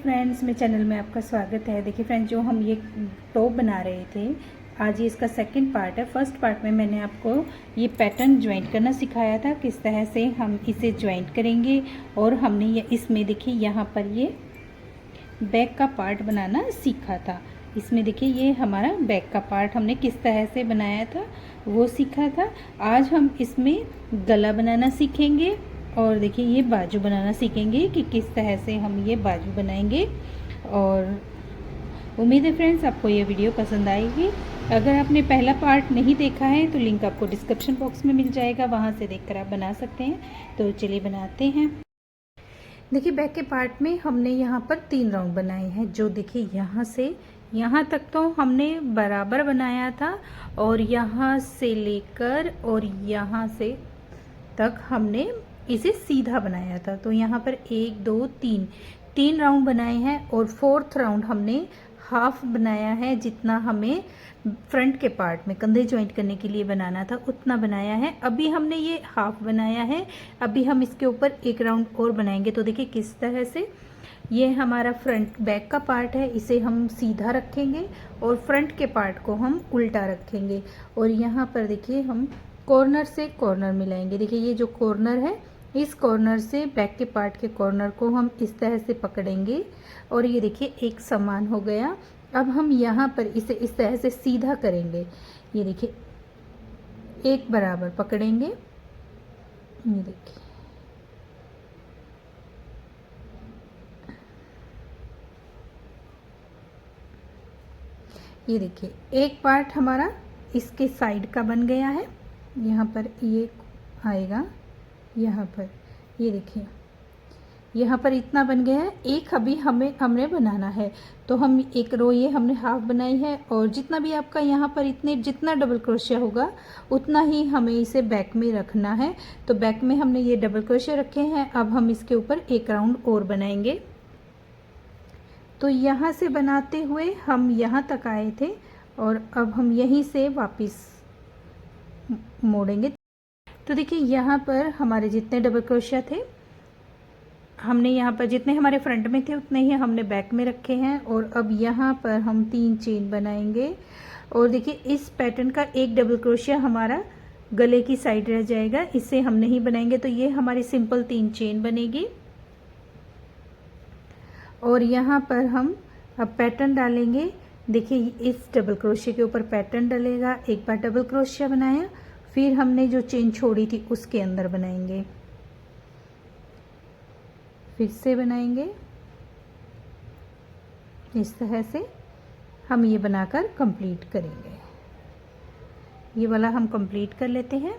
Friends, मेरे channel में आपका स्वागत है। देखिए फ्रेंड्स, जो हम ये टॉप बना रहे थे, आज ये इसका सेकंड पार्ट है। फर्स्ट पार्ट में मैंने आपको ये पैटर्न ज्वाइंट करना सिखाया था, किस तरह से हम इसे ज्वाइंट करेंगे। और हमने ये इसमें देखिए यहाँ पर ये बैक का पार्ट बनाना सीखा था। इसमें देखिए ये हमारा बैक का पार्ट हमने किस तरह से बनाया था वो सीखा था। आज हम इसमें गला बनाना सीखेंगे और देखिए ये बाजू बनाना सीखेंगे कि किस तरह से हम ये बाजू बनाएंगे। और उम्मीद है फ्रेंड्स आपको ये वीडियो पसंद आएगी। अगर आपने पहला पार्ट नहीं देखा है तो लिंक आपको डिस्क्रिप्शन बॉक्स में मिल जाएगा, वहाँ से देखकर आप बना सकते हैं। तो चलिए बनाते हैं। देखिए बैक के पार्ट में हमने यहाँ पर 3 राउंड बनाए हैं। जो देखिए यहाँ से यहाँ तक तो हमने बराबर बनाया था और यहाँ से लेकर और यहाँ से तक हमने इसे सीधा बनाया था। तो यहाँ पर 1 2 3 राउंड बनाए हैं और 4th राउंड हमने हाफ बनाया है। जितना हमें फ्रंट के पार्ट में कंधे ज्वाइंट करने के लिए बनाना था उतना बनाया है। अभी हमने ये हाफ बनाया है, अभी हम इसके ऊपर 1 राउंड और बनाएंगे। तो देखिए किस तरह से ये हमारा फ्रंट बैक का पार्ट है, इसे हम सीधा रखेंगे और फ्रंट के पार्ट को हम उल्टा रखेंगे। और यहाँ पर देखिए हम कॉर्नर से कॉर्नर मिलाएंगे। देखिए ये जो कॉर्नर है, इस कॉर्नर से बैक के पार्ट के कॉर्नर को हम इस तरह से पकड़ेंगे और ये देखिए एक समान हो गया। अब हम यहाँ पर इसे इस तरह से सीधा करेंगे। ये देखिए एक बराबर पकड़ेंगे। ये देखिए ये देखिए एक पार्ट हमारा इसके साइड का बन गया है। यहाँ पर ये आएगा, यहाँ पर ये देखिए यहाँ पर इतना बन गया है। एक अभी हमने बनाना है। तो हम एक रो ये हमने हाफ बनाई है और जितना भी आपका यहाँ पर जितना डबल क्रोशिया होगा उतना ही हमें इसे बैक में रखना है। तो बैक में हमने ये डबल क्रोशिया रखे हैं। अब हम इसके ऊपर 1 राउंड और बनाएंगे। तो यहाँ से बनाते हुए हम यहाँ तक आए थे और अब हम यहीं से वापस मोड़ेंगे। तो देखिए यहाँ पर हमारे जितने डबल क्रोशिया थे, हमने यहाँ पर जितने हमारे फ्रंट में थे उतने ही हमने बैक में रखे हैं। और अब यहाँ पर हम 3 चेन बनाएंगे और देखिए इस पैटर्न का एक डबल क्रोशिया हमारा गले की साइड रह जाएगा, इसे हम नहीं बनाएंगे। तो ये हमारी सिंपल 3 चेन बनेगी और यहाँ पर हम अब पैटर्न डालेंगे। देखिए इस डबल क्रोशिया के ऊपर पैटर्न डलेगा। एक बार डबल क्रोशिया बनाया, फिर हमने जो चेन छोड़ी थी उसके अंदर बनाएंगे, फिर से बनाएंगे। इस तरह से हम ये बनाकर कंप्लीट करेंगे। ये वाला हम कंप्लीट कर लेते हैं।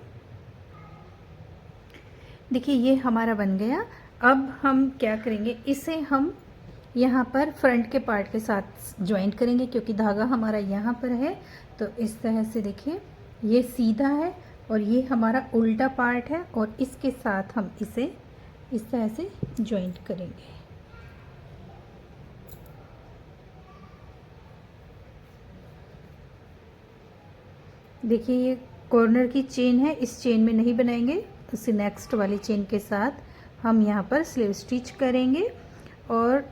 देखिए ये हमारा बन गया। अब हम क्या करेंगे, इसे हम यहाँ पर फ्रंट के पार्ट के साथ ज्वाइंट करेंगे क्योंकि धागा हमारा यहाँ पर है। तो इस तरह से देखिए ये सीधा है और ये हमारा उल्टा पार्ट है और इसके साथ हम इसे इस तरह से ज्वाइंट करेंगे। देखिए ये कॉर्नर की चेन है, इस चेन में नहीं बनाएंगे, उसी नेक्स्ट वाली चेन के साथ हम यहाँ पर स्लीव स्टिच करेंगे। और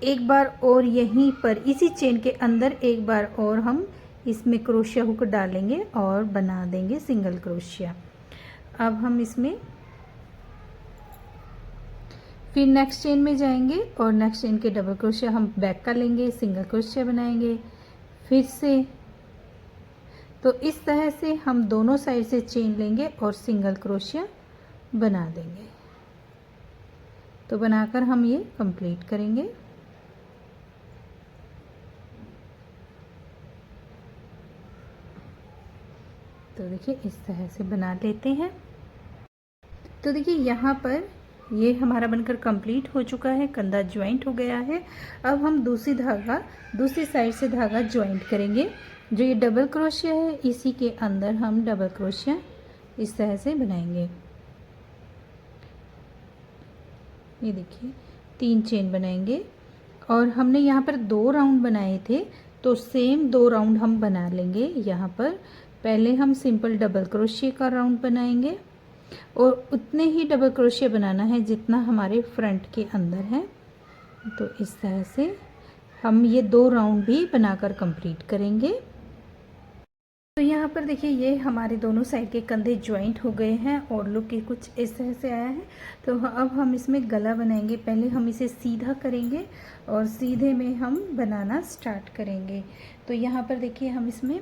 एक बार और यहीं पर इसी चेन के अंदर एक बार और हम इसमें क्रोशिया हुक डालेंगे और बना देंगे सिंगल क्रोशिया। अब हम इसमें फिर नेक्स्ट चेन में जाएंगे और नेक्स्ट चेन के डबल क्रोशिया हम बैक का लेंगे, सिंगल क्रोशिया बनाएंगे फिर से। तो इस तरह से हम दोनों साइड से चेन लेंगे और सिंगल क्रोशिया बना देंगे। तो बनाकर हम ये कंप्लीट करेंगे। तो देखिए इस तरह से बना लेते हैं। तो देखिए यहाँ पर ये हमारा बनकर कंप्लीट हो चुका है, कंधा ज्वाइंट हो गया है। अब हम दूसरी साइड से धागा ज्वाइंट करेंगे। जो ये डबल क्रोशिया है इसी के अंदर हम डबल क्रोशिया इस तरह से बनाएंगे। ये देखिए 3 चेन बनाएंगे और हमने यहाँ पर 2 राउंड बनाए थे, तो सेम 2 राउंड हम बना लेंगे। यहाँ पर पहले हम सिंपल डबल क्रोशिया का राउंड बनाएंगे और उतने ही डबल क्रोशिया बनाना है जितना हमारे फ्रंट के अंदर है। तो इस तरह से हम ये 2 राउंड भी बनाकर कंप्लीट करेंगे। तो यहाँ पर देखिए ये हमारे दोनों साइड के कंधे ज्वाइंट हो गए हैं और लुक ये कुछ इस तरह से आया है। तो अब हम इसमें गला बनाएंगे। पहले हम इसे सीधा करेंगे और सीधे में हम बनाना स्टार्ट करेंगे। तो यहाँ पर देखिए हम इसमें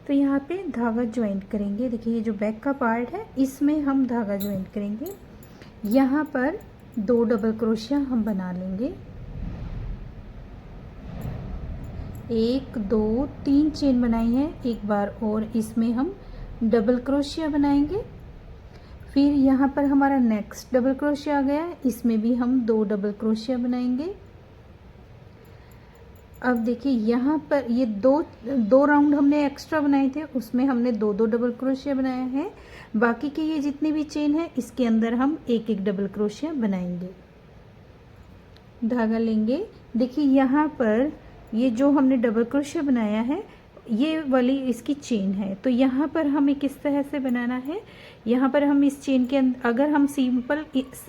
तो यहाँ पे धागा ज्वाइंट करेंगे। देखिए ये जो बैक का पार्ट है इसमें हम धागा ज्वाइंट करेंगे। यहाँ पर 2 डबल क्रोशिया हम बना लेंगे। 1 2 3 चेन बनाई है, एक बार और इसमें हम डबल क्रोशिया बनाएंगे। फिर यहाँ पर हमारा नेक्स्ट डबल क्रोशिया आ गया, इसमें भी हम 2 डबल क्रोशिया बनाएंगे। अब देखिए यहाँ पर ये दो राउंड हमने एक्स्ट्रा बनाए थे, उसमें हमने 2 डबल क्रोशिया बनाया है। बाकी के ये जितनी भी चेन है इसके अंदर हम 1 डबल क्रोशिया बनाएंगे। धागा लेंगे। देखिए यहाँ पर ये जो हमने डबल क्रोशिया बनाया है ये वाली इसकी चेन है। तो यहाँ पर हमें किस तरह से बनाना है, यहाँ पर हम इस चेन के अंदर अगर हम सिंपल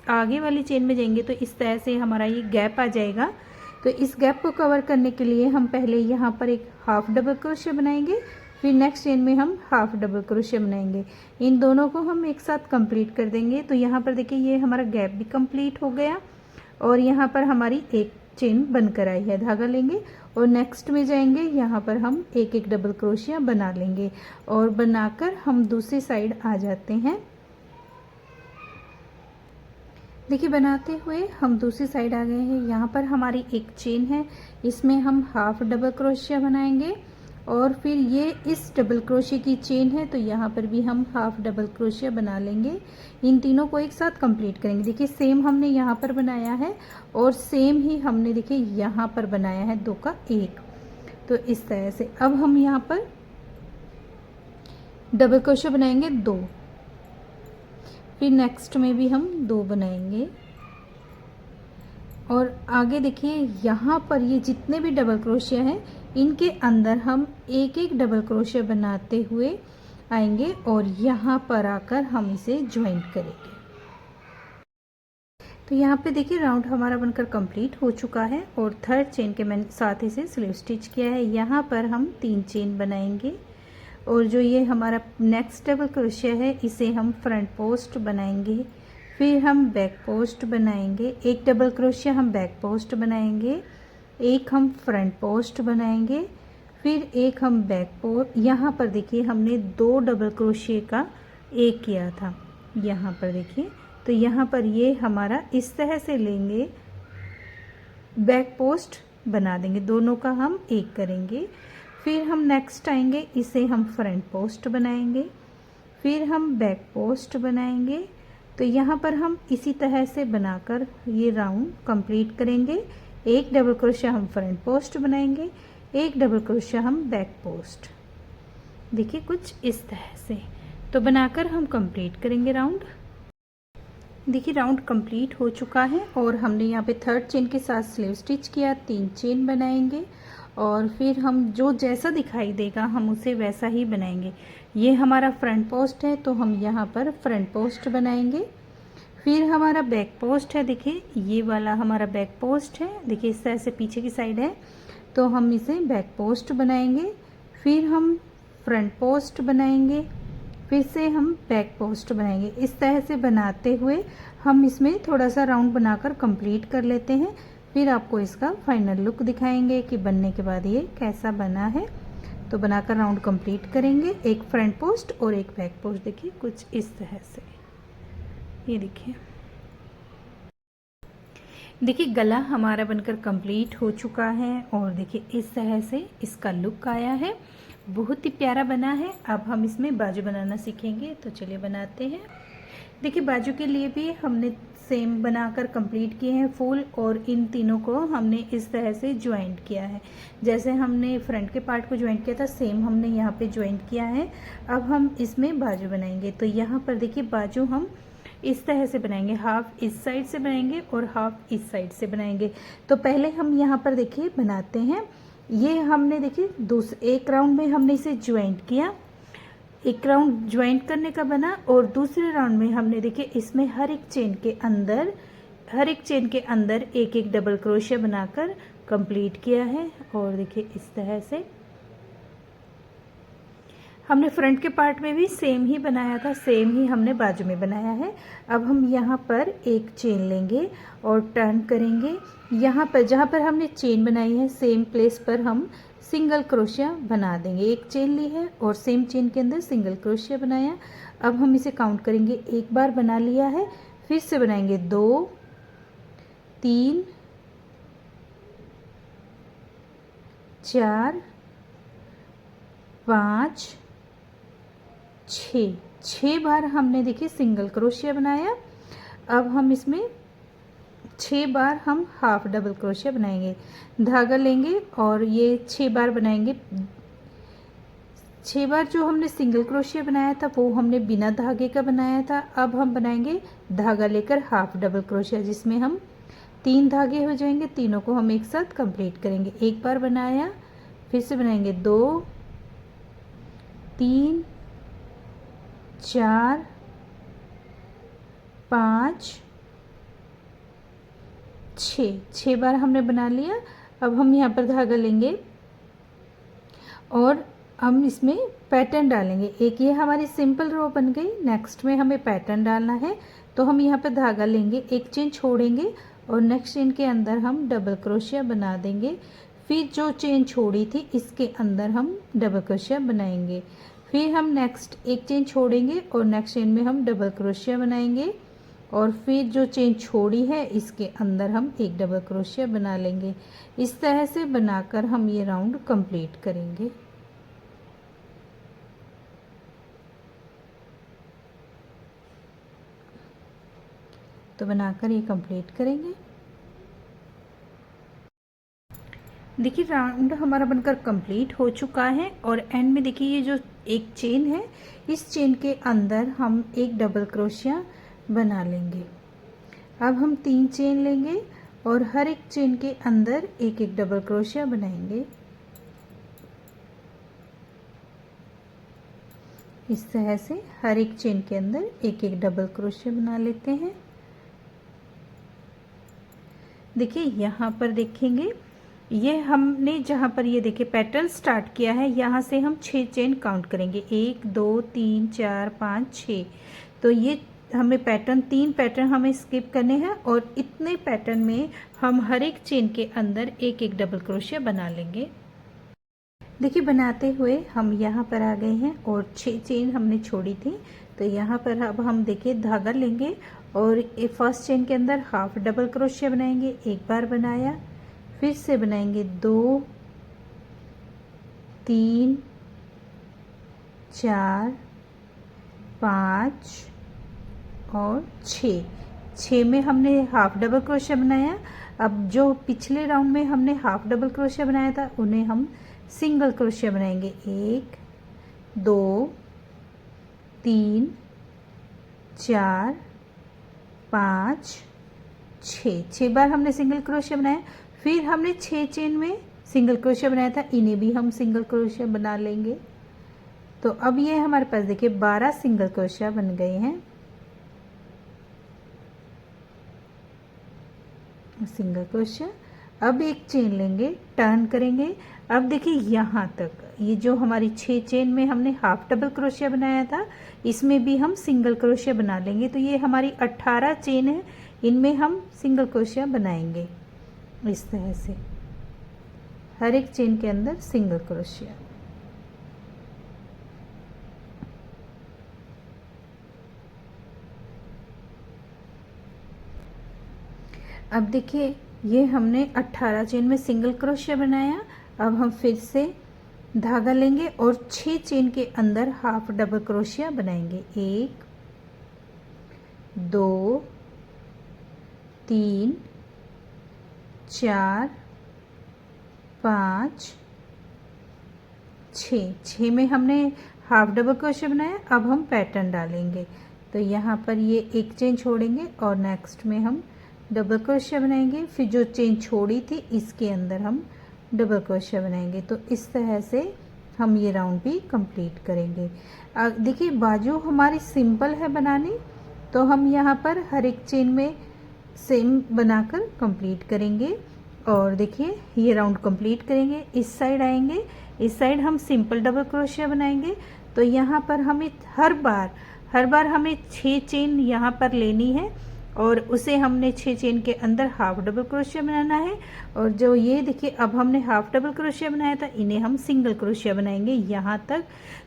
आगे वाली चेन में जाएंगे तो इस तरह से हमारा ये गैप आ जाएगा। तो इस गैप को कवर करने के लिए हम पहले यहाँ पर एक हाफ डबल क्रोशिया बनाएंगे, फिर नेक्स्ट चेन में हम हाफ डबल क्रोशिया बनाएंगे। इन दोनों को हम एक साथ कंप्लीट कर देंगे। तो यहाँ पर देखिए ये हमारा गैप भी कंप्लीट हो गया और यहाँ पर हमारी एक चेन बनकर आई है। धागा लेंगे और नेक्स्ट में जाएंगे, यहाँ पर हम 1 डबल क्रोशिया बना लेंगे और बनाकर हम दूसरी साइड आ जाते हैं। देखिए बनाते हुए हम दूसरी साइड आ गए हैं। यहाँ पर हमारी एक चेन है, इसमें हम हाफ डबल क्रोशिया बनाएंगे और फिर ये इस डबल क्रोशिया की चेन है तो यहाँ पर भी हम हाफ डबल क्रोशिया बना लेंगे। इन तीनों को एक साथ कंप्लीट करेंगे। देखिए सेम हमने यहाँ पर बनाया है और सेम ही हमने देखिए यहाँ पर बनाया है 2 का 1। तो इस तरह से अब हम यहाँ पर डबल क्रोशिया बनाएंगे 2, फिर नेक्स्ट में भी हम 2 बनाएंगे और आगे देखिए यहाँ पर ये जितने भी डबल क्रोशिया हैं इनके अंदर हम 1 डबल क्रोशिया बनाते हुए आएंगे और यहाँ पर आकर हम इसे ज्वाइंट करेंगे। तो यहाँ पे देखिए राउंड हमारा बनकर कंप्लीट हो चुका है और थर्ड चेन के मैंने साथ ही से स्लीव स्टिच किया है। यहाँ पर हम 3 चेन बनाएंगे और जो ये हमारा नेक्स्ट डबल क्रोशिया है इसे हम फ्रंट पोस्ट बनाएंगे, फिर हम बैक पोस्ट बनाएंगे। 1 डबल क्रोशिया हम बैक पोस्ट बनाएंगे, 1 हम फ्रंट पोस्ट बनाएंगे, फिर 1 हम बैक पोस्ट। यहाँ पर देखिए हमने 2 डबल क्रोशिया का 1 किया था यहाँ पर देखिए। तो यहाँ पर ये हमारा इस तरह से लेंगे, बैक पोस्ट बना देंगे, दोनों का हम 1 करेंगे। फिर हम नेक्स्ट आएंगे, इसे हम फ्रंट पोस्ट बनाएंगे, फिर हम बैक पोस्ट बनाएंगे। तो यहाँ पर हम इसी तरह से बनाकर ये राउंड कंप्लीट करेंगे। 1 डबल क्रोशिया हम फ्रंट पोस्ट बनाएंगे, 1 डबल क्रोशिया हम बैक पोस्ट। देखिए कुछ इस तरह से तो बनाकर हम कंप्लीट करेंगे राउंड। देखिए राउंड कंप्लीट हो चुका है और हमने यहाँ पे थर्ड चेन के साथ स्लीव स्टिच किया, 3 चेन बनाएंगे और फिर हम जो जैसा दिखाई देगा हम उसे वैसा ही बनाएंगे। ये हमारा फ्रंट पोस्ट है तो हम यहाँ पर फ्रंट पोस्ट बनाएंगे। फिर हमारा बैक पोस्ट है, देखिए ये वाला हमारा बैक पोस्ट है। देखिए इस तरह से पीछे की साइड है तो हम इसे बैक पोस्ट बनाएंगे, फिर हम फ्रंट पोस्ट बनाएंगे, फिर से हम बैक पोस्ट बनाएंगे। इस तरह से बनाते हुए हम इसमें थोड़ा सा राउंड बनाकर कंप्लीट कर लेते हैं। फिर आपको इसका फाइनल लुक दिखाएंगे कि बनने के बाद ये कैसा बना है। तो बनाकर राउंड कंप्लीट करेंगे, 1 फ्रंट पोस्ट और 1 बैक पोस्ट। देखिए कुछ इस तरह से, ये देखिए गला हमारा बनकर कंप्लीट हो चुका है और देखिए इस तरह से इसका लुक आया है, बहुत ही प्यारा बना है। अब हम इसमें बाजू बनाना सीखेंगे, तो चलिए बनाते हैं। देखिए बाजू के लिए भी हमने सेम बनाकर कंप्लीट किए हैं फूल और इन तीनों को हमने इस तरह से ज्वाइंट किया है। जैसे हमने फ्रंट के पार्ट को ज्वाइंट किया था सेम हमने यहाँ पे ज्वाइंट किया है। अब हम इसमें बाजू बनाएंगे। तो यहाँ पर देखिए बाजू हम इस तरह से बनाएंगे, हाफ इस साइड से बनाएंगे और हाफ इस साइड से बनाएंगे। तो पहले हम यहाँ पर देखिए बनाते हैं। ये हमने देखिए एक राउंड में हमने इसे ज्वाइंट किया, एक राउंड ज्वाइंट करने का बना और दूसरे राउंड में हमने देखिए इसमें हर एक चेन के अंदर हर एक चेन के अंदर एक एक डबल क्रोशिया बनाकर कंप्लीट किया है। और देखिए इस तरह से हमने फ्रंट के पार्ट में भी सेम ही बनाया था, सेम ही हमने बाजू में बनाया है। अब हम यहाँ पर एक चेन लेंगे और टर्न करेंगे। यहाँ पर जहाँ पर हमने चेन बनाई है सेम प्लेस पर हम सिंगल क्रोशिया बना देंगे। एक चेन ली है और सेम चेन के अंदर सिंगल क्रोशिया बनाया। अब हम इसे काउंट करेंगे, एक बार बना लिया है, फिर से बनाएंगे 2 3 4 5 6 बार हमने देखिए सिंगल क्रोशिया बनाया। अब हम इसमें 6 बार हम हाफ डबल क्रोशिया बनाएंगे। धागा लेंगे और ये 6 बार बनाएंगे। 6 बार जो हमने सिंगल क्रोशिया बनाया था वो हमने बिना धागे का बनाया था। अब हम बनाएंगे धागा लेकर हाफ डबल क्रोशिया, जिसमें हम 3 धागे हो जाएंगे। तीनों को हम एक साथ कंप्लीट करेंगे। एक बार बनाया, फिर से बनाएंगे 2 3 4 5 6 बार हमने बना लिया। अब हम यहाँ पर धागा लेंगे और हम इसमें पैटर्न डालेंगे। एक ये हमारी सिंपल रो बन गई। नेक्स्ट में हमें पैटर्न डालना है, तो हम यहाँ पर धागा लेंगे, एक चेन छोड़ेंगे और नेक्स्ट चेन के अंदर हम डबल क्रोशिया बना देंगे। फिर जो चेन छोड़ी थी इसके अंदर हम डबल क्रोशिया बनाएंगे। फिर हम नेक्स्ट एक चेन छोड़ेंगे और नेक्स्ट चेन में हम डबल क्रोशिया बनाएंगे। और फिर जो चेन छोड़ी है इसके अंदर हम एक डबल क्रोशिया बना लेंगे। इस तरह से बनाकर हम ये राउंड कंप्लीट करेंगे। तो बनाकर ये कंप्लीट करेंगे। देखिए राउंड हमारा बनकर कंप्लीट हो चुका है। और एंड में देखिए ये जो एक चेन है, इस चेन के अंदर हम एक डबल क्रोशिया बना लेंगे। अब हम 3 चेन लेंगे और हर एक चेन के अंदर एक एक डबल क्रोशिया बनाएंगे। इस तरह से हर एक चेन के अंदर एक एक डबल क्रोशिया बना लेते हैं। देखिए यहाँ पर देखेंगे, ये हमने जहाँ पर ये देखिए पैटर्न स्टार्ट किया है, यहाँ से हम 6 चेन काउंट करेंगे। 1 2 3 4 5 6। तो ये हमें पैटर्न 3 पैटर्न हमें स्किप करने हैं और इतने पैटर्न में हम हर एक चेन के अंदर एक एक डबल क्रोशिया बना लेंगे। देखिए बनाते हुए हम यहाँ पर आ गए हैं और 6 चेन हमने छोड़ी थी। तो यहाँ पर अब हम देखिए धागा लेंगे और फर्स्ट चेन के अंदर हाफ डबल क्रोशिया बनाएंगे। एक बार बनाया, फिर से बनाएंगे 2 3 4 5 और 6 में हमने हाफ डबल क्रोशिया बनाया। अब जो पिछले राउंड में हमने हाफ डबल क्रोशिया बनाया था उन्हें हम सिंगल क्रोशिया बनाएंगे। 1 2 3 4 5 6 बार हमने सिंगल क्रोशिया बनाया। फिर हमने 6 चेन में सिंगल क्रोशिया बनाया था, इन्हें भी हम सिंगल क्रोशिया बना लेंगे। तो अब ये हमारे पास देखिए 12 सिंगल क्रोशिया बन गए हैं। Single crochet. अब एक चेन लेंगे, टर्न करेंगे। अब देखिए यहाँ तक ये जो हमारी 6 चेन में हमने हाफ डबल क्रोशिया बनाया था, इसमें भी हम सिंगल क्रोशिया बना लेंगे। तो ये हमारी 18 चेन है, इनमें हम सिंगल क्रोशिया बनाएंगे। इस तरह से हर एक चेन के अंदर सिंगल क्रोशिया। अब देखिए ये हमने 18 चेन में सिंगल क्रोशिया बनाया। अब हम फिर से धागा लेंगे और 6 चेन के अंदर हाफ डबल क्रोशिया बनाएंगे। 1 2 3 4 5 6 में हमने हाफ डबल क्रोशिया बनाया। अब हम पैटर्न डालेंगे। तो यहाँ पर ये एक चेन छोड़ेंगे और नेक्स्ट में हम डबल क्रोशिया बनाएंगे। फिर जो चेन छोड़ी थी इसके अंदर हम डबल क्रोशिया बनाएंगे। तो इस तरह से हम ये राउंड भी कंप्लीट करेंगे। देखिए बाजू हमारी सिंपल है बनानी, तो हम यहाँ पर हर एक चेन में सेम बनाकर कंप्लीट करेंगे। और देखिए ये राउंड कंप्लीट करेंगे, इस साइड आएंगे, इस साइड हम सिंपल डबल क्रोशिया बनाएंगे। तो यहाँ पर हमें हर बार हमें 6 चेन यहाँ पर लेनी है और उसे हमने 6 चेन के अंदर हाफ डबल क्रोशिया बनाना है। और जो ये देखिए अब हमने हाफ डबल क्रोशिया बनाया था, इन्हें हम सिंगल क्रोशिया बनाएंगे यहाँ तक।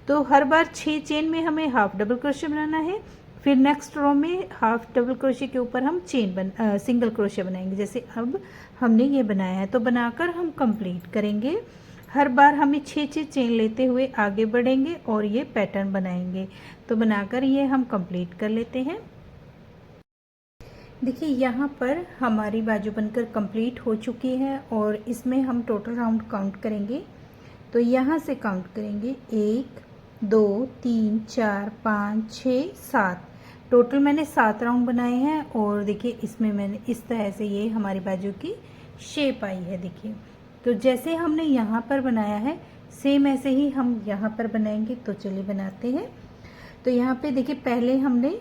तो हर बार 6 चेन में हमें हाफ डबल क्रोशिया बनाना है, फिर नेक्स्ट रो में हाफ डबल क्रोशिया के ऊपर हम सिंगल क्रोशिया बनाएंगे, जैसे अब हमने ये बनाया है। तो बनाकर हम कंप्लीट करेंगे। हर बार हमें 6 चेन लेते हुए आगे बढ़ेंगे और ये पैटर्न बनाएंगे। तो बनाकर ये हम कंप्लीट कर लेते हैं। देखिए यहाँ पर हमारी बाजू बनकर कंप्लीट हो चुकी है और इसमें हम टोटल राउंड काउंट करेंगे। तो यहाँ से काउंट करेंगे 1 2 3 4 5 6 7, टोटल मैंने 7 राउंड बनाए हैं। और देखिए इसमें मैंने इस तरह से ये हमारी बाजू की शेप आई है। देखिए तो जैसे हमने यहाँ पर बनाया है सेम ऐसे ही हम यहाँ पर बनाएंगे। तो चलिए बनाते हैं। तो यहाँ पे देखिए पहले हमने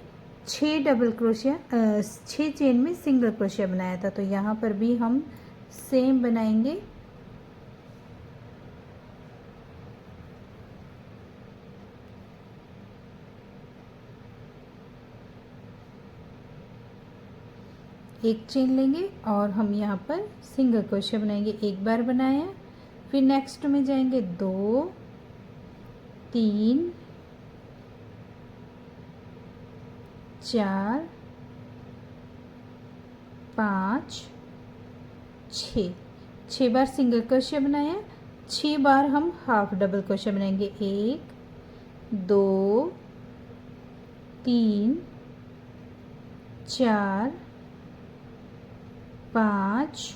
6 डबल क्रोशिया 6 चेन में सिंगल क्रोशिया बनाया था, तो यहाँ पर भी हम सेम बनाएंगे। एक चेन लेंगे और हम यहाँ पर सिंगल क्रोशिया बनाएंगे। एक बार बनाया, फिर नेक्स्ट में जाएंगे 2 3 4 5 6 बार सिंगल क्रोशिया बनाया, 6 बार हम हाफ डबल क्रोशिया बनाएंगे। 1 2 3 4 5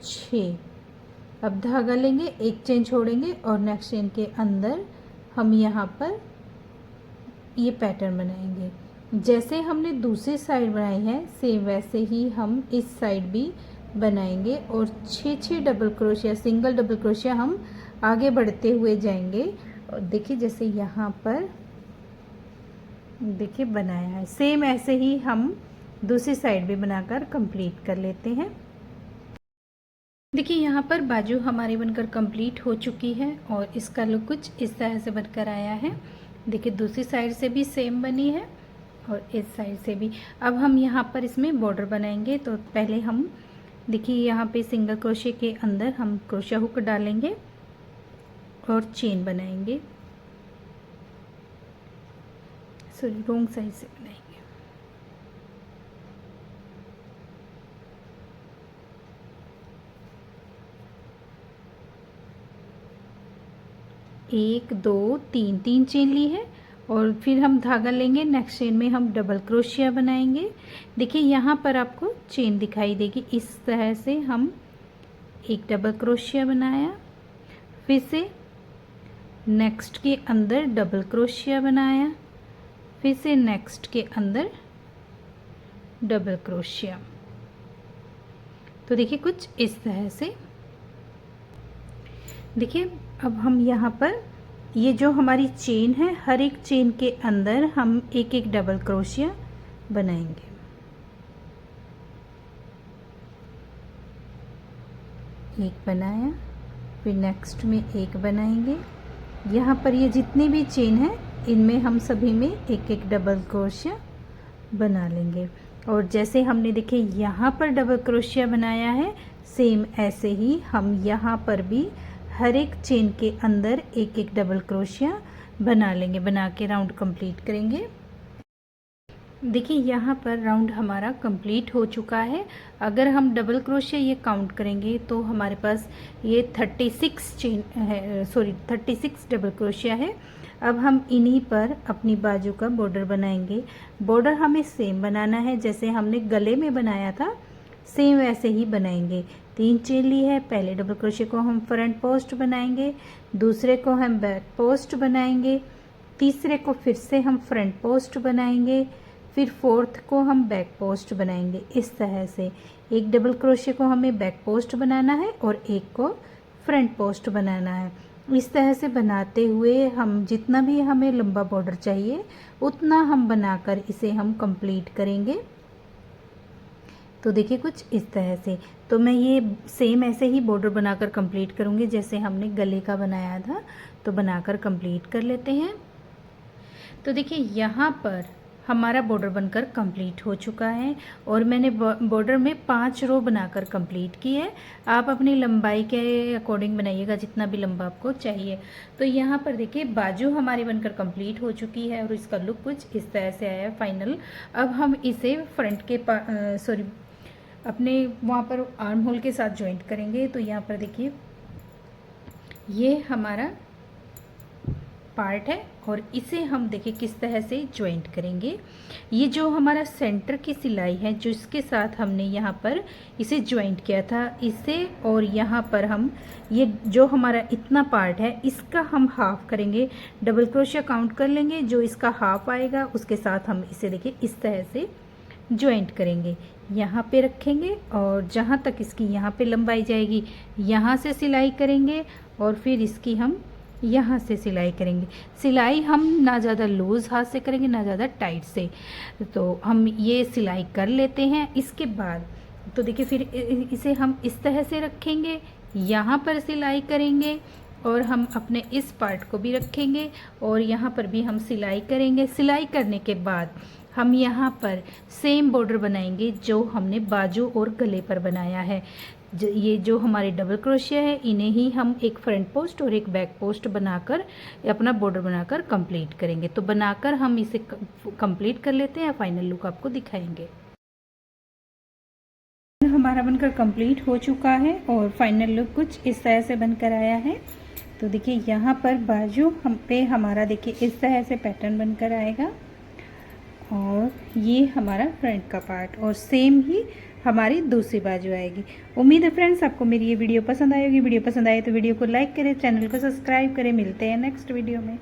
6। अब धागा लेंगे, एक चेन छोड़ेंगे और नेक्स्ट चेन के अंदर हम यहाँ पर ये पैटर्न बनाएंगे। जैसे हमने दूसरी साइड बनाई है सेम वैसे ही हम इस साइड भी बनाएंगे और 6 double crochet single double crochet हम आगे बढ़ते हुए जाएंगे। और देखिए जैसे यहाँ पर देखिए बनाया है, सेम ऐसे ही हम दूसरी साइड भी बनाकर कंप्लीट कर लेते हैं। देखिए यहाँ पर बाजू हमारी बनकर कंप्लीट हो चुकी है और इसका लुक कुछ इस तरह से बनकर आया है। देखिए दूसरी साइड से भी सेम बनी है और इस साइड से भी। अब हम यहाँ पर इसमें बॉर्डर बनाएंगे। तो पहले हम देखिए यहाँ पे सिंगल क्रोशिया के अंदर हम क्रोशिया हुक डालेंगे और चेन बनाएंगे, सॉरी रॉन्ग साइड से बनाएंगे। एक दो तीन चेन ली है और फिर हम धागा लेंगे, नेक्स्ट चेन में हम डबल क्रोशिया बनाएंगे। देखिए यहाँ पर आपको चेन दिखाई देगी, इस तरह से हम एक डबल क्रोशिया बनाया, फिर से नेक्स्ट के अंदर डबल क्रोशिया बनाया, फिर से नेक्स्ट के अंदर डबल क्रोशिया। तो देखिए कुछ इस तरह से। देखिए अब हम यहाँ पर ये जो हमारी चेन है हर एक चेन के अंदर हम एक एक डबल क्रोशिया बनाएंगे। एक बनाया, फिर नेक्स्ट में एक बनाएंगे। यहाँ पर ये जितनी भी चेन है इनमें हम सभी में एक एक डबल क्रोशिया बना लेंगे। और जैसे हमने देखिए यहाँ पर डबल क्रोशिया बनाया है सेम ऐसे ही हम यहाँ पर भी हर एक चेन के अंदर एक एक डबल क्रोशिया बना लेंगे। बना के राउंड कंप्लीट करेंगे। देखिए यहाँ पर राउंड हमारा कंप्लीट हो चुका है। अगर हम डबल क्रोशिया ये काउंट करेंगे तो हमारे पास ये 36 चेन है, सॉरी 36 डबल क्रोशिया है। अब हम इन्हीं पर अपनी बाजू का बॉर्डर बनाएंगे। बॉर्डर हमें सेम बनाना है जैसे हमने गले में बनाया था, सेम वैसे ही बनाएंगे। 3 चेन ली है, पहले डबल क्रोशिया को हम फ्रंट पोस्ट बनाएंगे, दूसरे को हम बैक पोस्ट बनाएंगे, तीसरे को फिर से हम फ्रंट पोस्ट बनाएंगे, फिर फोर्थ को हम बैक पोस्ट बनाएंगे। इस तरह से एक डबल क्रोशिया को हमें बैक पोस्ट बनाना है और एक को फ्रंट पोस्ट बनाना है। इस तरह से बनाते हुए हम जितना भी हमें लंबा बॉर्डर चाहिए उतना हम बनाकर इसे हम कंप्लीट करेंगे। तो देखिए कुछ इस तरह से। तो मैं ये सेम ऐसे ही बॉर्डर बनाकर कंप्लीट करूँगी जैसे हमने गले का बनाया था। तो बनाकर कंप्लीट कर लेते हैं। तो देखिए यहाँ पर हमारा बॉर्डर बनकर कंप्लीट हो चुका है और मैंने बॉर्डर में 5 रो बनाकर कंप्लीट की है। आप अपनी लंबाई के अकॉर्डिंग बनाइएगा, जितना भी लंबा आपको चाहिए। तो यहाँ पर देखिए बाजू हमारी बनकर कंप्लीट हो चुकी है और इसका लुक कुछ इस तरह से आया है फाइनल। अब हम इसे फ्रंट के अपने वहाँ पर आर्म होल के साथ जॉइंट करेंगे। तो यहाँ पर देखिए ये हमारा पार्ट है और इसे हम देखिए किस तरह से जॉइंट करेंगे। ये जो हमारा सेंटर की सिलाई है जो इसके साथ हमने यहाँ पर इसे जॉइंट किया था, इसे और यहाँ पर हम ये जो हमारा इतना पार्ट है इसका हम हाफ करेंगे। डबल क्रोशिया काउंट कर लेंगे, जो इसका हाफ आएगा उसके साथ हम इसे देखिए इस तरह से जॉइंट करेंगे। यहाँ पे रखेंगे और जहाँ तक इसकी यहाँ पे लंबाई जाएगी यहाँ से सिलाई करेंगे और फिर इसकी हम यहाँ से सिलाई करेंगे। सिलाई हम ना ज़्यादा लूज़ हाथ से करेंगे ना ज़्यादा टाइट से। तो हम ये सिलाई कर लेते हैं। इसके बाद तो देखिए फिर इसे हम इस तरह से रखेंगे, यहाँ पर सिलाई करेंगे और हम अपने इस पार्ट को भी रखेंगे और यहाँ पर भी हम सिलाई करेंगे। सिलाई करने के बाद हम यहाँ पर सेम बॉर्डर बनाएंगे जो हमने बाजू और गले पर बनाया है। ये जो हमारे डबल क्रोशिया है इन्हें ही हम एक फ्रंट पोस्ट और एक बैक पोस्ट बनाकर अपना बॉर्डर बनाकर कंप्लीट करेंगे। तो बनाकर हम इसे कंप्लीट कर लेते हैं, फाइनल लुक आपको दिखाएंगे। हमारा बनकर कंप्लीट हो चुका है और फाइनल लुक कुछ इस तरह से बनकर आया है। तो देखिए यहाँ पर बाजू हम पे हमारा देखिए इस तरह से पैटर्न बनकर आएगा और ये हमारा फ्रंट का पार्ट और सेम ही हमारी दूसरी बाजू आएगी। उम्मीद है फ्रेंड्स आपको मेरी ये वीडियो पसंद आएगी। वीडियो पसंद आए तो वीडियो को लाइक करें, चैनल को सब्सक्राइब करें। मिलते हैं नेक्स्ट वीडियो में।